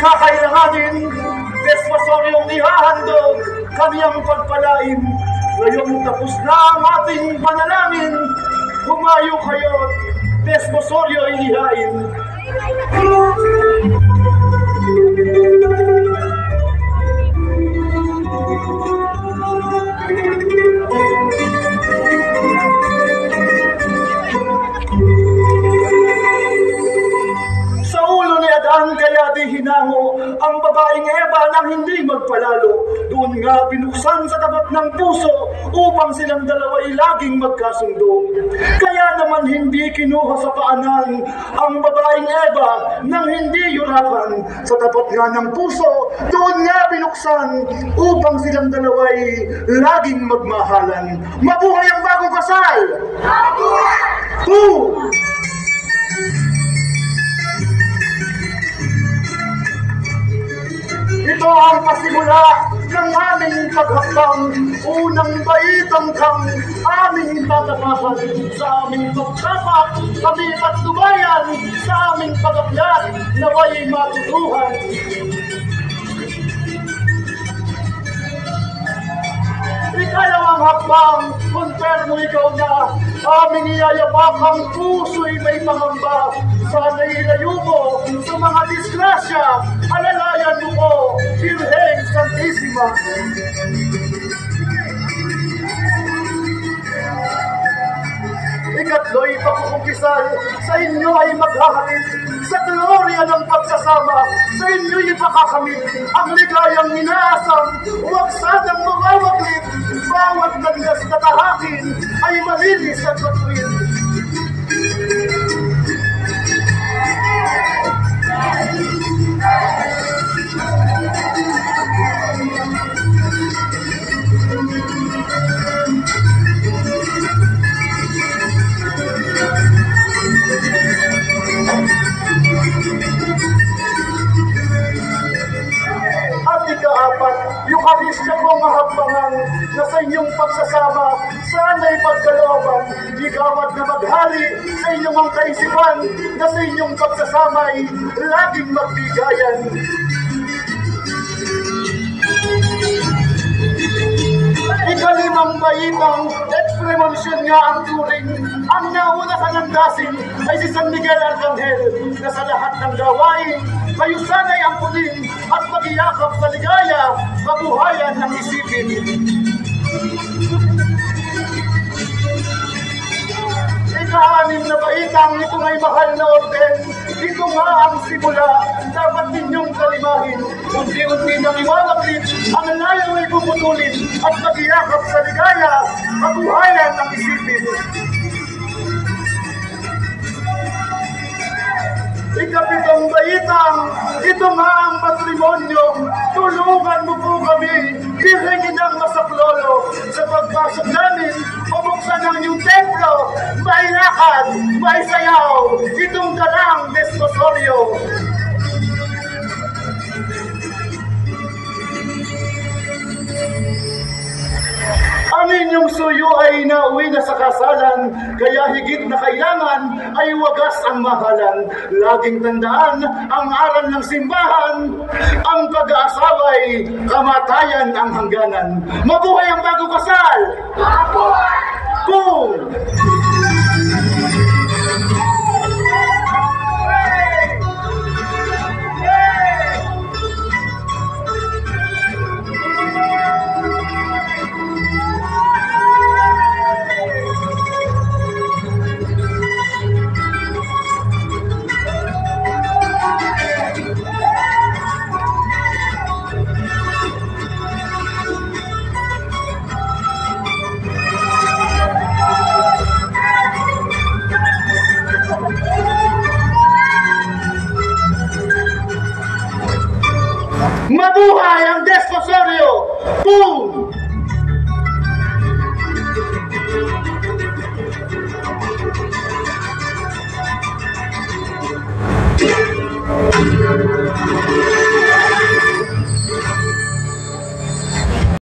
kakailanganin, Desposoryong ihahandog, kaniyang pagpalain. Ngayong tapos na ang ating panalangin, humayo kayo't Desposoryo ihain. Sa ulo ni Adan kaya di hinango ang babaeng Eva nang hindi magpalalo. Doon nga binuksan sa tapat ng puso upang silang dalawa'y laging magkasundo. Kaya naman hindi kinuha sa paanan ang babaeng Eva nang hindi yurakan. Sa tapat nga ng puso, doon nga binuksan upang silang dalawa'y laging magmahalan. Mabuhay ang bagong kasal! Mabuhay! Ito ang pasimula ng aming paghakbang, unang baitang kang aming tatapakan. Sa aming pagtapak, kami patnubayan, sa aming pag-aklat, nawa'y matutuhan. Ikalawang hakbang, konterno ikaw na, aming iyayapak ang puso'y may pangamba. Sana'y ilayo mo sa mga disgrasya, alalayan mo ko, Birheng Santissima. Ikatlo'y pagkukisal, sa inyo ay maghahatid, sa gloria ng pagsasama, sa inyo'y ipakakamit, ang ligayang inaasam, huwag sanang mawawaglit, bawat landas na tahakin ay malinis at matuwid. At ika-apat, Eucharistia kong mahabbangan na sa inyong pagsasama, sana'y pagkalooban, igawad na maghari sa inyong ang kaisipan, na sa inyong pagsasama'y laging magbigayan. Ikalimang baitang, extremonsyon nga ang turing, ang nauna sa landasin ay si San Miguel Arcangel, na sa lahat ng gawain, kayo sana'y ampunin at magiyakap sa ligaya, kabuhayan ng isipin. Ika-anim na baitang, ito nga'y mahal na orden, ito nga ang simula, dapat ninyong kalimahin, unti-unti nang iwawaglit, ang layaw ay puputulin, at magiyakap sa ligaya, kabuhayan ng isipin. Ikapitong baitang, ito nga ang matrimonyo, tulungan mo po kami, birhengin ang masaklolo, sa pagpasok namin, pabuksan ang iyong templo, may lakad, may sayaw, itong galang Desposoryo. Ang inyong suyo ay nauwi na sa kasalan, kaya higit na kailangan ay wagas ang mahalan. Laging tandaan ang aral ng simbahan, ang pag-aasawa'y kamatayan ang hangganan. Mabuhay ang bagong kasal! Mabuhay! Kung! Mabuhay ang Desposoryo! Boom!